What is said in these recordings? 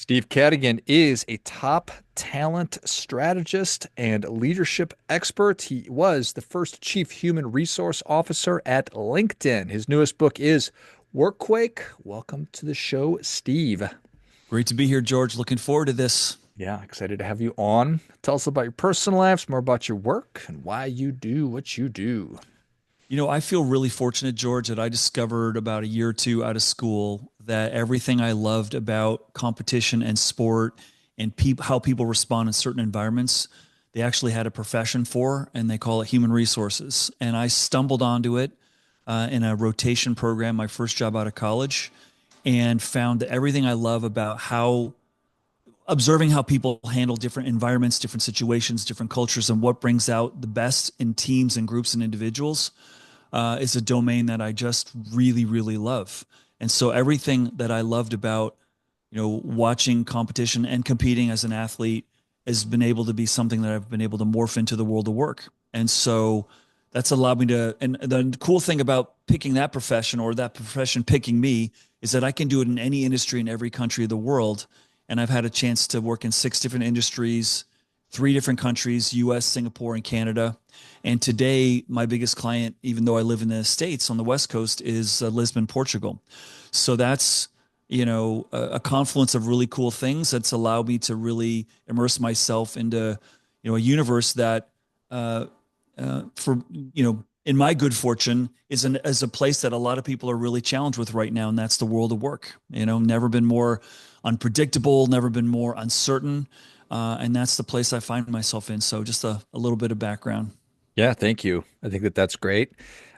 Steve Cadigan is a top talent strategist and leadership expert. He was the first chief human resource officer at LinkedIn. His newest book is Workquake. Welcome to the show, Steve. Great to be here, George. Looking forward to this. Yeah, excited to have you on. Tell us about your personal lives, more about your work, and why you do what you do. I feel really fortunate, George, that I discovered about a year or two out of school that everything I loved about competition and sport and how people respond in certain environments, they actually had a profession for, and they call it human resources. And I stumbled onto it in a rotation program, my first job out of college, and found that everything I love about how observing how people handle different environments, different situations, different cultures, and what brings out the best in teams and groups and individuals is a domain that I just really, really love. And so everything that I loved about, watching competition and competing as an athlete has been able to be something that I've been able to morph into the world of work. And so that's allowed me to, and the cool thing about picking that profession or that profession picking me is that I can do it in any industry in every country of the world. And I've had a chance to work in 6 different industries, 3 different countries, US, Singapore, and Canada. And today, my biggest client, even though I live in the States on the West Coast, is Lisbon, Portugal. So that's, a confluence of really cool things that's allowed me to really immerse myself into, a universe that, for, in my good fortune, is a place that a lot of people are really challenged with right now. And that's the world of work. Never been more unpredictable, never been more uncertain. And that's the place I find myself in. So just a little bit of background. Yeah, thank you. I think that that's great.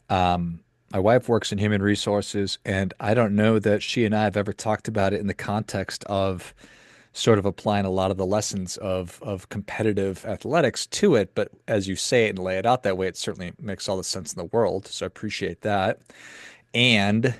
My wife works in human resources, and I don't know that she and I have ever talked about it in the context of sort of applying a lot of the lessons of competitive athletics to it. But as you say it and lay it out that way, it certainly makes all the sense in the world. So I appreciate that. And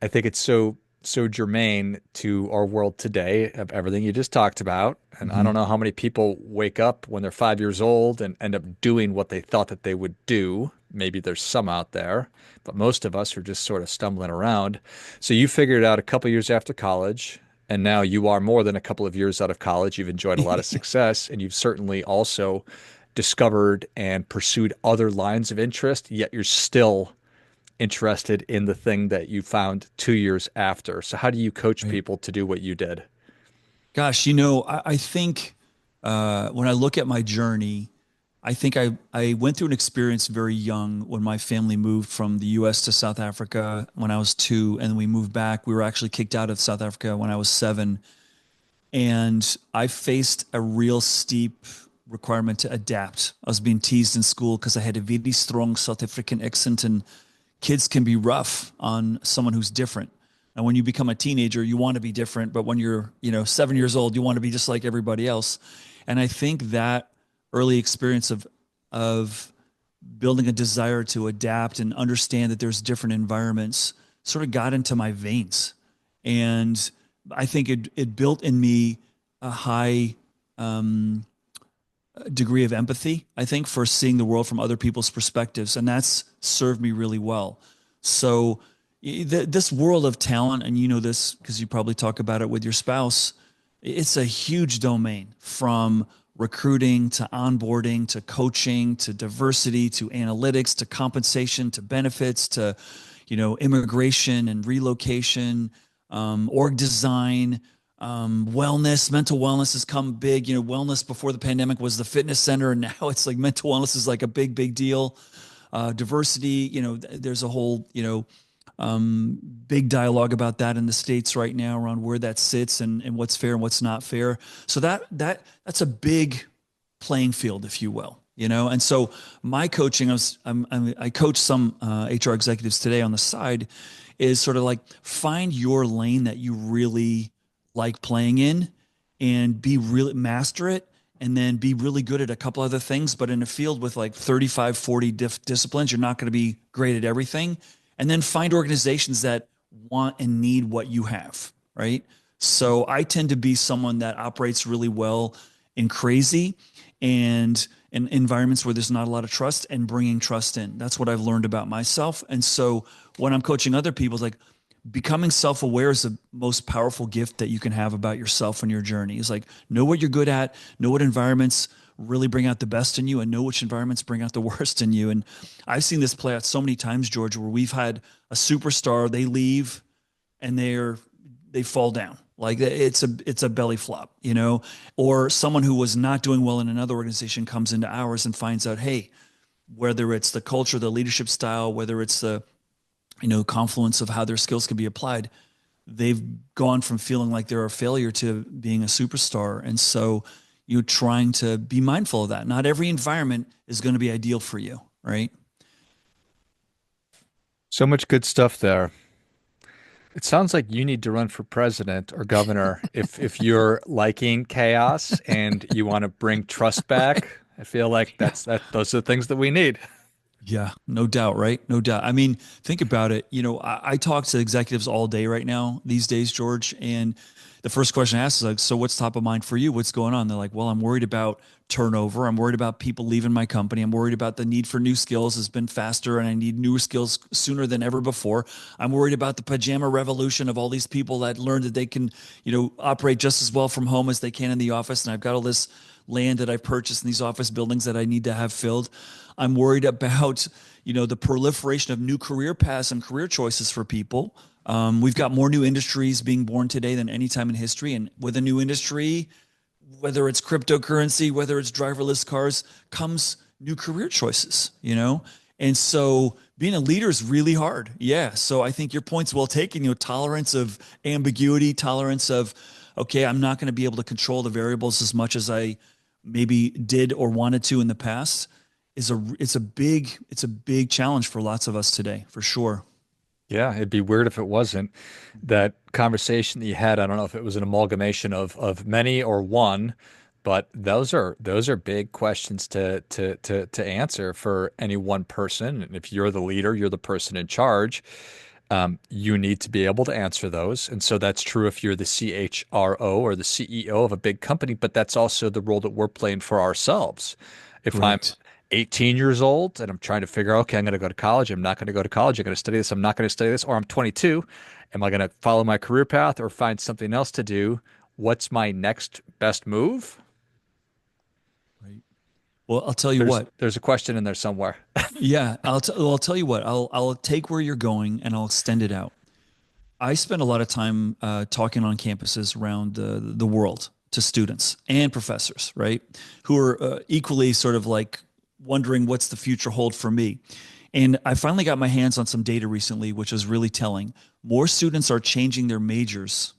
I think it's so germane to our world today of everything you just talked about. And I don't Mhm. know how many people wake up when they're 5 years old and end up doing what they thought that they would do. Maybe there's some out there, but most of us are just sort of stumbling around. So you figured it out a couple years after college, and now you are more than a couple of years out of college. You've enjoyed a lot of success, and you've certainly also discovered and pursued other lines of interest, yet you're still interested in the thing that you found 2 years after. So how do you coach Right. people to do what you did? Gosh, I think when I look at my journey, I think I went through an experience very young when my family moved from the US to South Africa when I was 2, and then we moved back. We were actually kicked out of South Africa when I was 7. And I faced a real steep requirement to adapt. I was being teased in school because I had a very strong South African accent, and kids can be rough on someone who's different. And when you become a teenager, you want to be different, but when you're, 7 years old, you want to be just like everybody else. And I think that early experience of building a desire to adapt and understand that there's different environments sort of got into my veins. And I think it built in me a high degree of empathy, I think, for seeing the world from other people's perspectives. And that's served me really well. So, this world of talent, and you know this because you probably talk about it with your spouse, it's a huge domain from recruiting to onboarding to coaching to diversity to analytics to compensation to benefits to immigration and relocation, org design, wellness. Mental wellness has come big. Wellness before the pandemic was the fitness center, and now it's like mental wellness is like a big deal. Diversity, there's a whole big dialogue about that in the States right now around where that sits and what's fair and what's not fair. So that's a big playing field, if you will. And so my coaching, I coach some HR executives today on the side, is sort of like find your lane that you really like playing in, and be really master it, and then be really good at a couple other things. But in a field with like 35, 40 disciplines, you're not going to be great at everything. And then find organizations that want and need what you have, right? So I tend to be someone that operates really well in crazy and in environments where there's not a lot of trust, and bringing trust in. That's what I've learned about myself. And so when I'm coaching other people, it's like, becoming self-aware is the most powerful gift that you can have about yourself and your journey. Is like know what you're good at, know what environments really bring out the best in you, and know which environments bring out the worst in you. And I've seen this play out so many times, George, where we've had a superstar, they leave and they fall down. Like it's a belly flop, or someone who was not doing well in another organization comes into ours and finds out, hey, whether it's the culture, the leadership style, whether it's the confluence of how their skills can be applied, they've gone from feeling like they're a failure to being a superstar. And so you're trying to be mindful of that. Not every environment is going to be ideal for you, right? So much good stuff there. It sounds like you need to run for president or governor if you're liking chaos and you want to bring trust Right. back. I feel like Yeah. those are the things that we need. Yeah, no doubt, right? No doubt. I mean, think about it. I talk to executives all day right now these days, George, and the first question I ask is like, so what's top of mind for you? What's going on? They're like, well, I'm worried about turnover. I'm worried about people leaving my company. I'm worried about the need for new skills has been faster and I need newer skills sooner than ever before. I'm worried about the pajama revolution of all these people that learned that they can, operate just as well from home as they can in the office. And I've got all this land that I've purchased in these office buildings that I need to have filled. I'm worried about, the proliferation of new career paths and career choices for people. We've got more new industries being born today than any time in history. And with a new industry, whether it's cryptocurrency, whether it's driverless cars, comes new career choices. And so being a leader is really hard. Yeah. So I think your point's well taken, tolerance of ambiguity, tolerance of, okay, I'm not going to be able to control the variables as much as I maybe did or wanted to in the past it's a big challenge for lots of us today, for sure. Yeah, it'd be weird if it wasn't. That conversation that you had, I don't know if it was an amalgamation of many or one, but those are big questions to answer for any one person. And if you're the leader, you're the person in charge. You need to be able to answer those. And so that's true if you're the CHRO or the CEO of a big company, but that's also the role that we're playing for ourselves. If I'm Correct. 18 years old and I'm trying to figure out, okay, I'm going to go to college. I'm not going to go to college. I'm going to study this. I'm not going to study this. Or I'm 22. Am I going to follow my career path or find something else to do? What's my next best move? Right. Well, I'll tell you There's what. there's a question in there somewhere. Yeah, I'll tell you what. I'll take where you're going and I'll extend it out. I spend a lot of time talking on campuses around the world to students and professors, right? Who are equally sort of like wondering what's the future hold for me. And I finally got my hands on some data recently, which is really telling. More students are changing their majors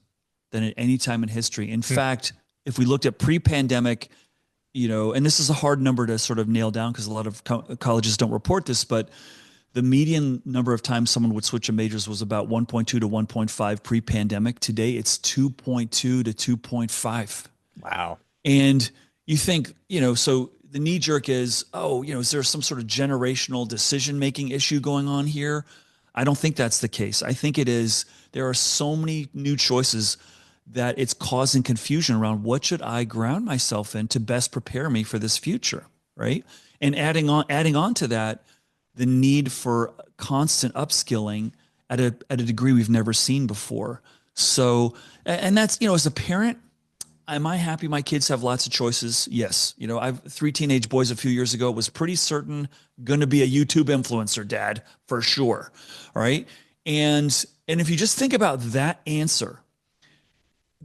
than at any time in history. In Hmm. fact, if we looked at pre-pandemic, and this is a hard number to sort of nail down because a lot of colleges don't report this, but the median number of times someone would switch a majors was about 1.2 to 1.5 pre-pandemic. Today, it's 2.2 to 2.5. Wow. And you think, so the knee jerk is, oh, is there some sort of generational decision making issue going on here? I don't think that's the case. I think it is, there are so many new choices that it's causing confusion around what should I ground myself in to best prepare me for this future, right? And adding on to that, the need for constant upskilling at a degree we've never seen before. So, and that's, as a parent, am I happy my kids have lots of choices? Yes. I've three teenage boys a few years ago. Was pretty certain going to be a YouTube influencer, dad, for sure. All right. And if you just think about that answer,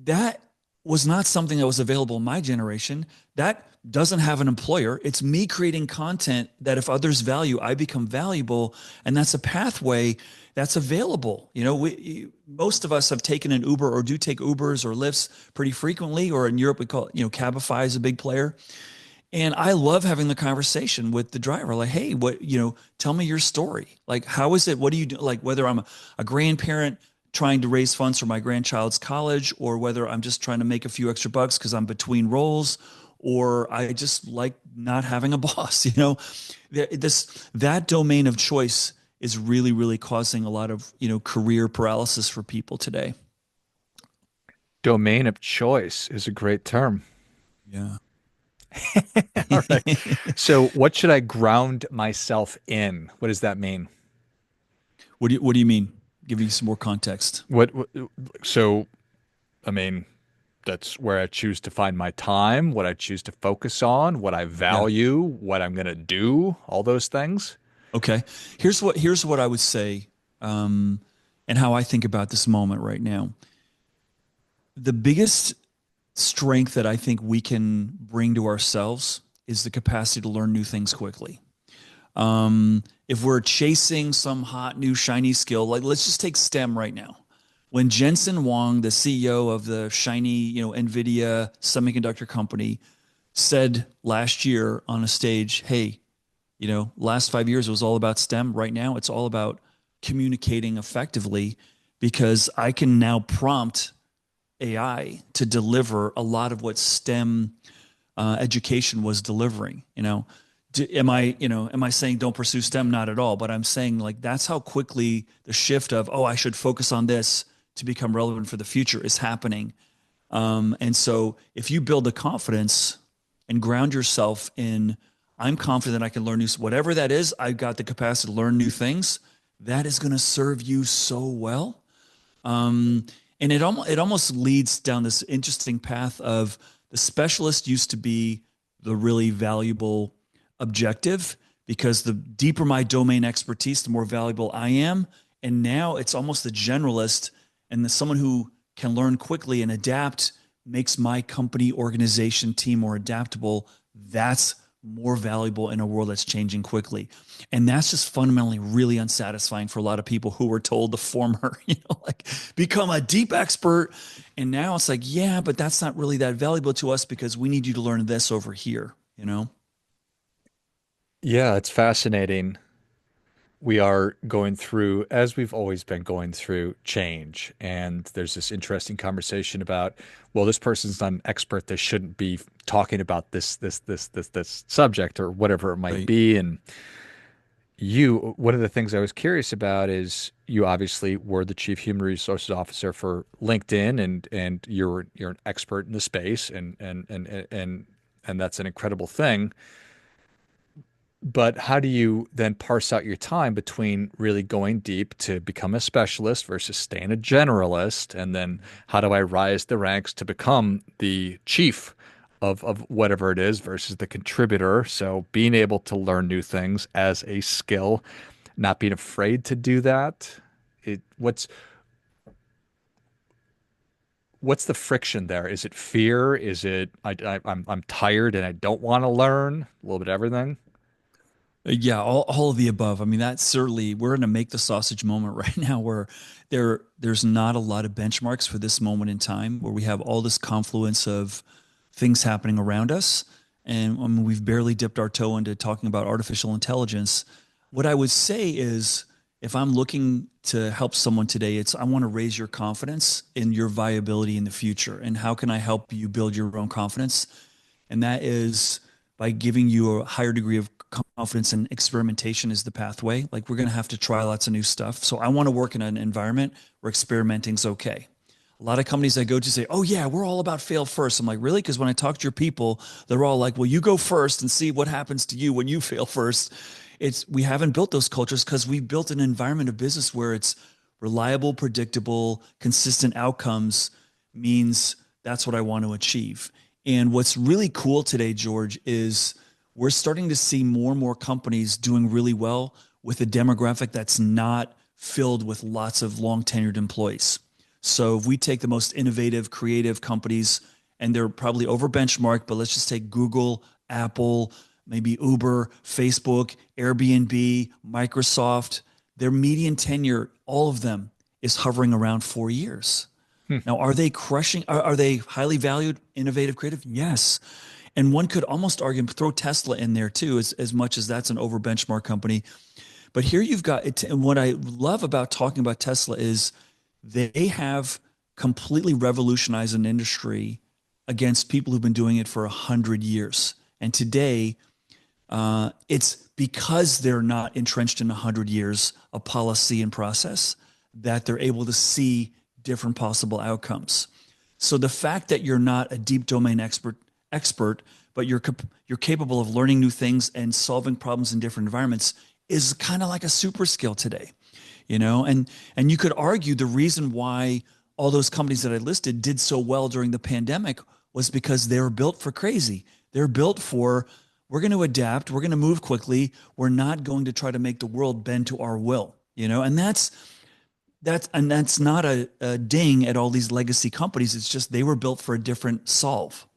that was not something that was available in my generation. That doesn't have an employer. It's me creating content that if others value, I become valuable. And that's a pathway that's available. Most of us have taken an Uber or do take Ubers or Lyfts pretty frequently, or in Europe, we call it, Cabify is a big player. And I love having the conversation with the driver, like, hey, tell me your story. Like, how is it? What do you do? Like, whether I'm a grandparent trying to raise funds for my grandchild's college, or whether I'm just trying to make a few extra bucks because I'm between roles, or I just like not having a boss, that domain of choice is really, really causing a lot of, career paralysis for people today. Domain of choice is a great term. Yeah. All right. So, what should I ground myself in? What does that mean? What do you mean? give you some more context. What, so, I mean, that's where I choose to find my time, what I choose to focus on, what I Yeah. value, what I'm going to do, all those things. Okay. Here's what I would say, um, and how I think about this moment right now. The biggest strength that I think we can bring to ourselves is the capacity to learn new things quickly. If we're chasing some hot new shiny skill, like let's just take STEM right now. When Jensen Huang, the CEO of the shiny, NVIDIA semiconductor company, said last year on a stage, "Hey, last 5 years it was all about STEM. Right now, it's all about communicating effectively because I can now prompt AI to deliver a lot of what STEM education was delivering. Am I saying don't pursue STEM? Not at all. But I'm saying like that's how quickly the shift of I should focus on this to become relevant for the future is happening. And so if you build the confidence and ground yourself in, I'm confident I can learn new, whatever that is, I've got the capacity to learn new things. That is going to serve you so well. And it almost leads down this interesting path of the specialist used to be the really valuable objective because the deeper my domain expertise, the more valuable I am. And now it's almost the generalist and someone who can learn quickly and adapt makes my company, organization, team more adaptable. That's more valuable in a world that's changing quickly. And that's just fundamentally really unsatisfying for a lot of people who were told the former, like become a deep expert. And now it's like, yeah, but that's not really that valuable to us because we need you to learn this over here. Yeah, it's fascinating. We are going through, as we've always been going through, change. And there's this interesting conversation about, well, this person's not an expert. They shouldn't be talking about this subject or whatever it might Right. be. And one of the things I was curious about is you obviously were the chief human resources officer for LinkedIn, and you're an expert in the space, and that's an incredible thing. But how do you then parse out your time between really going deep to become a specialist versus staying a generalist? And then how do I rise the ranks to become the chief of whatever it is versus the contributor? So being able to learn new things as a skill, not being afraid to do that. It, what's the friction there? Is it fear? Is it I'm tired and I don't want to learn? A little bit of everything. Yeah, all of the above. I mean, that's certainly we're in a make the sausage moment right now where there's not a lot of benchmarks for this moment in time where we have all this confluence of things happening around us. And I mean, we've barely dipped our toe into talking about artificial intelligence. What I would say is if I'm looking to help someone today, it's I want to raise your confidence in your viability in the future. And how can I help you build your own confidence? And that is by giving you a higher degree of confidence and experimentation is the pathway. Like we're going to have to try lots of new stuff. So I want to work in an environment where experimenting's okay. A lot of companies I go to say, "Oh yeah, we're all about fail first." I'm like, "Really?" Because when I talk to your people, they're all like, "Well, you go first and see what happens to you when you fail first." It's we haven't built those cultures because we built an environment of business where it's reliable, predictable, consistent outcomes means that's what I want to achieve. And what's really cool today, George, is we're starting to see more and more companies doing really well with a demographic that's not filled with lots of long tenured employees. So if we take the most innovative, creative companies, and they're probably over benchmarked, but let's just take Google, Apple, maybe Uber, Facebook, Airbnb, Microsoft, their median tenure, all of them is hovering around 4 years. Hmm. Now, are they crushing? Are they highly valued, innovative, creative? Yes. And one could almost argue, throw Tesla in there too, as much as that's an over benchmark company. But here you've got it. And what I love about talking about Tesla is they have completely revolutionized an industry against people who've been doing it for 100 years. And today, it's because they're not entrenched in 100 years of policy and process that they're able to see different possible outcomes. So the fact that you're not a deep domain expert, but you're capable of learning new things and solving problems in different environments is kind of like a super skill today. And you could argue the reason why all those companies that I listed did so well during the pandemic was because they were built for crazy. They're built for, we're going to adapt, we're going to move quickly, we're not going to try to make the world bend to our will, and that's not a ding at all these legacy companies. It's just they were built for a different solve.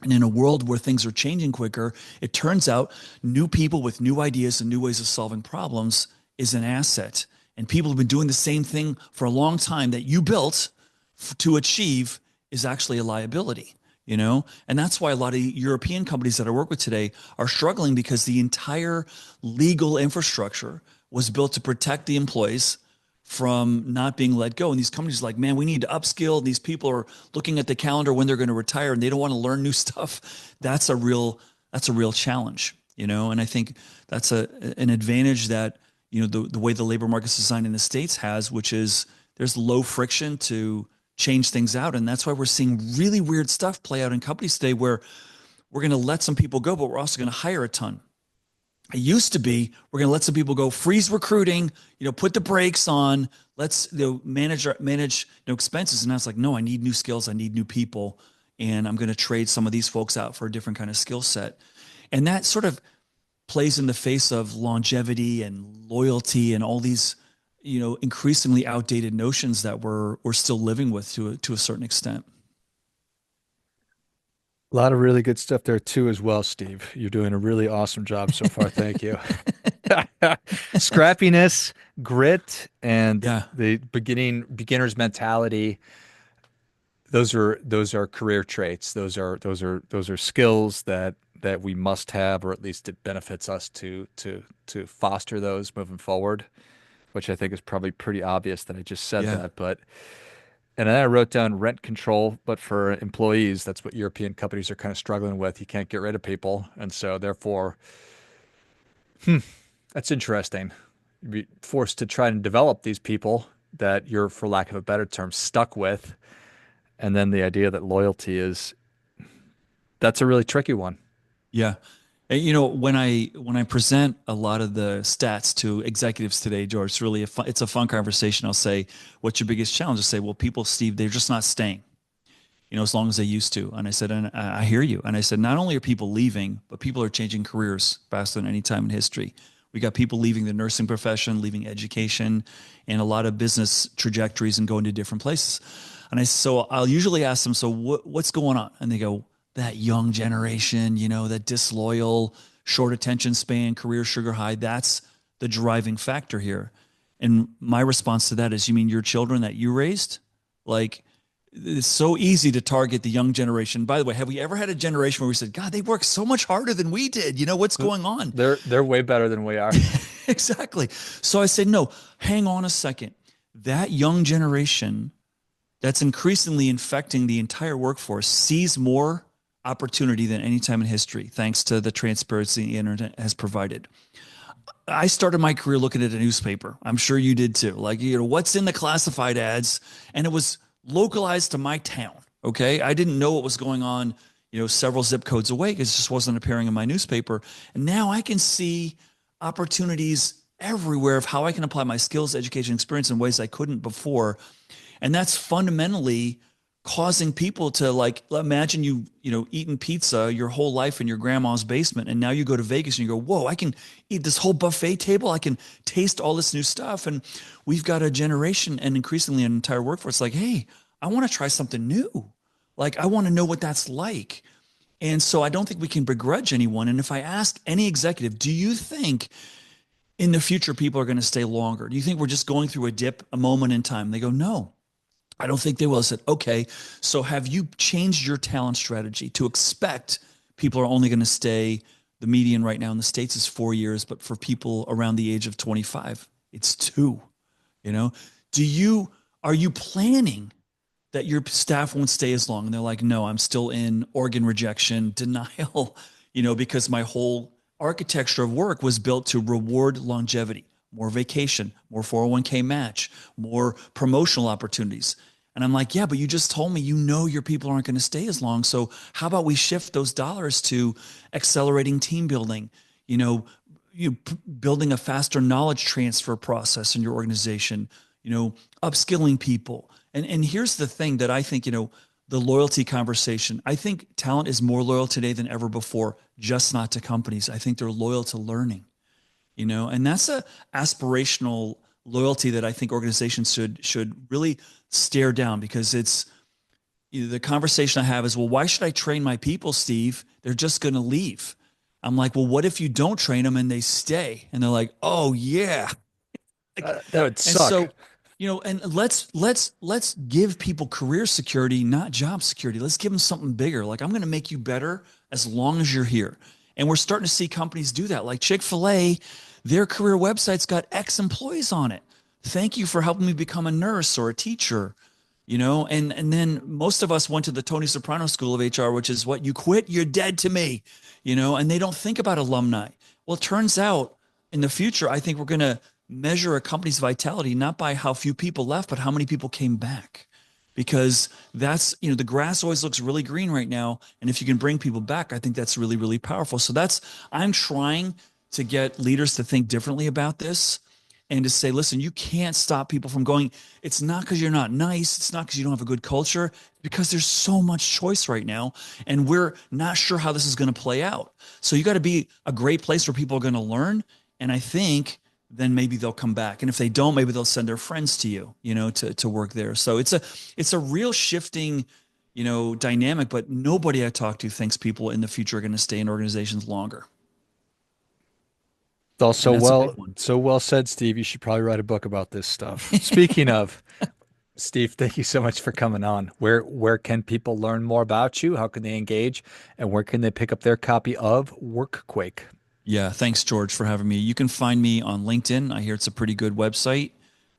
And in a world where things are changing quicker, it turns out new people with new ideas and new ways of solving problems is an asset. And people have been doing the same thing for a long time that you built to achieve is actually a liability. And that's why a lot of European companies that I work with today are struggling because the entire legal infrastructure was built to protect the employees from not being let go. And these companies are like, man, we need to upskill. These people are looking at the calendar when they're going to retire and they don't want to learn new stuff. That's a real challenge. And I think that's an advantage that, the way the labor market's designed in the States has, which is there's low friction to change things out. And that's why we're seeing really weird stuff play out in companies today where we're going to let some people go, but we're also going to hire a ton. It used to be we're going to let some people go, freeze recruiting, put the brakes on, let's manage expenses. And now it's like, no, I need new skills, I need new people, and I'm going to trade some of these folks out for a different kind of skill set. And that sort of plays in the face of longevity and loyalty and all these increasingly outdated notions that we're still living with to a certain extent. A lot of really good stuff there too, as well, Steve. You're doing a really awesome job so far. Thank you. Scrappiness, grit, and Yeah. the beginner's mentality. Those are career traits. Those are skills that we must have, or at least it benefits us to foster those moving forward, which I think is probably pretty obvious that I just said Yeah. that. But and then I wrote down rent control, but for employees, that's what European companies are kind of struggling with. You can't get rid of people, and so therefore, that's interesting. You'd be forced to try and develop these people that you're, for lack of a better term, stuck with. And then the idea that loyalty is that's a really tricky one. Yeah. And, when I present a lot of the stats to executives today, George, it's a fun conversation. I'll say, what's your biggest challenge? I say, well, people, Steve, they're just not staying, as long as they used to. And I said, and I hear you. And I said, not only are people leaving, but people are changing careers faster than any time in history. We got people leaving the nursing profession, leaving education, and a lot of business trajectories and going to different places. So I'll usually ask them, so what's going on? And they go, that young generation, that disloyal, short attention span, career sugar high, that's the driving factor here. And my response to that is, you mean your children that you raised? Like, it's so easy to target the young generation. By the way, have we ever had a generation where we said, God, they work so much harder than we did? What's going on? They're way better than we are. Exactly. So I said, no, hang on a second. That young generation that's increasingly infecting the entire workforce sees more opportunity than any time in history, thanks to the transparency the internet has provided. I started my career looking at a newspaper. I'm sure you did too. Like, what's in the classified ads? And it was localized to my town. Okay. I didn't know what was going on, several zip codes away because it just wasn't appearing in my newspaper. And now I can see opportunities everywhere of how I can apply my skills, education, experience in ways I couldn't before. And that's fundamentally causing people to, like, imagine eating pizza your whole life in your grandma's basement, and now you go to Vegas and you go, whoa, I can eat this whole buffet table, I can taste all this new stuff. And we've got a generation and increasingly an entire workforce like, hey, I want to try something new. Like, I want to know what that's like. And so I don't think we can begrudge anyone. And if I ask any executive, do you think in the future people are going to stay longer? Do you think we're just going through a dip, a moment in time? They go, no, I don't think they will. I said, okay, so have you changed your talent strategy to expect people are only going to stay? The median right now in the States is 4 years, but for people around the age of 25, it's 2. You know, are you planning that your staff won't stay as long? And they're like, no, I'm still in organ rejection, denial, because my whole architecture of work was built to reward longevity, more vacation, more 401k match, more promotional opportunities. And I'm like, yeah, but you just told me your people aren't going to stay as long. So how about we shift those dollars to accelerating team building, building a faster knowledge transfer process in your organization, you know, upskilling people. And here's the thing that I think, the loyalty conversation. I think talent is more loyal today than ever before, just not to companies. I think they're loyal to learning, and that's a aspirational loyalty that I think organizations should really stare down, because it's, the conversation I have is, well, why should I train my people, Steve? They're just going to leave. I'm like, well, what if you don't train them and they stay? And they're like, oh yeah. Like, That would and suck. so, and let's give people career security, not job security. Let's give them something bigger. Like, I'm going to make you better as long as you're here. And we're starting to see companies do that. Like Chick-fil-A, their career website's got X employees on it. Thank you for helping me become a nurse or a teacher. And then most of us went to the Tony Soprano School of HR, which is, what, you quit, you're dead to me, and they don't think about alumni. Well, it turns out in the future, I think we're going to measure a company's vitality not by how few people left, but how many people came back. Because that's, the grass always looks really green right now. And if you can bring people back, I think that's really, really powerful. So I'm trying to get leaders to think differently about this, and to say, listen, you can't stop people from going. It's not because you're not nice. It's not because you don't have a good culture. It's because there's so much choice right now, and we're not sure how this is going to play out. So you got to be a great place where people are going to learn. And I think then maybe they'll come back. And if they don't, maybe they'll send their friends to you, to work there. So it's a real shifting, dynamic, but nobody I talk to thinks people in the future are going to stay in organizations longer. It's all And that's a big one. so well said, Steve. You should probably write a book about this stuff. Speaking of, Steve, thank you so much for coming on. Where can people learn more about you? How can they engage? And where can they pick up their copy of Workquake? Yeah, thanks, George, for having me. You can find me on LinkedIn. I hear it's a pretty good website.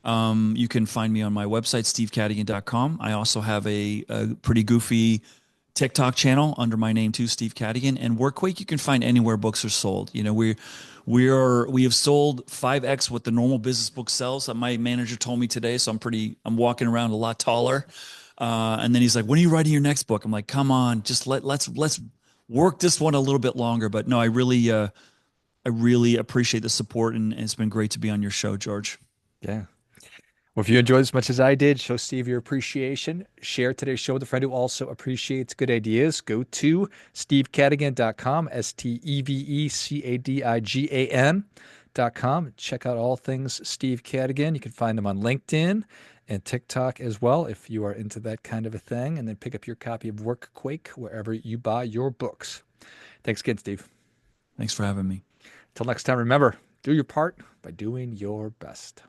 You can find me on my website, stevecadigan.com. I also have a pretty goofy TikTok channel under my name too, Steve Cadigan. And Workquake you can find anywhere books are sold. We have sold 5x what the normal business book sells. My manager told me today, so I'm walking around a lot taller. And then he's like, "When are you writing your next book?" I'm like, "Come on, just let's work this one a little bit longer." But no, I really appreciate the support, and it's been great to be on your show, George. Yeah. Well, if you enjoyed as much as I did, show Steve your appreciation. Share today's show with a friend who also appreciates good ideas. Go to stevecadigan.com, stevecadigan.com. Check out all things Steve Cadigan. You can find him on LinkedIn and TikTok as well if you are into that kind of a thing. And then pick up your copy of Workquake wherever you buy your books. Thanks again, Steve. Thanks for having me. Till next time, remember, do your part by doing your best.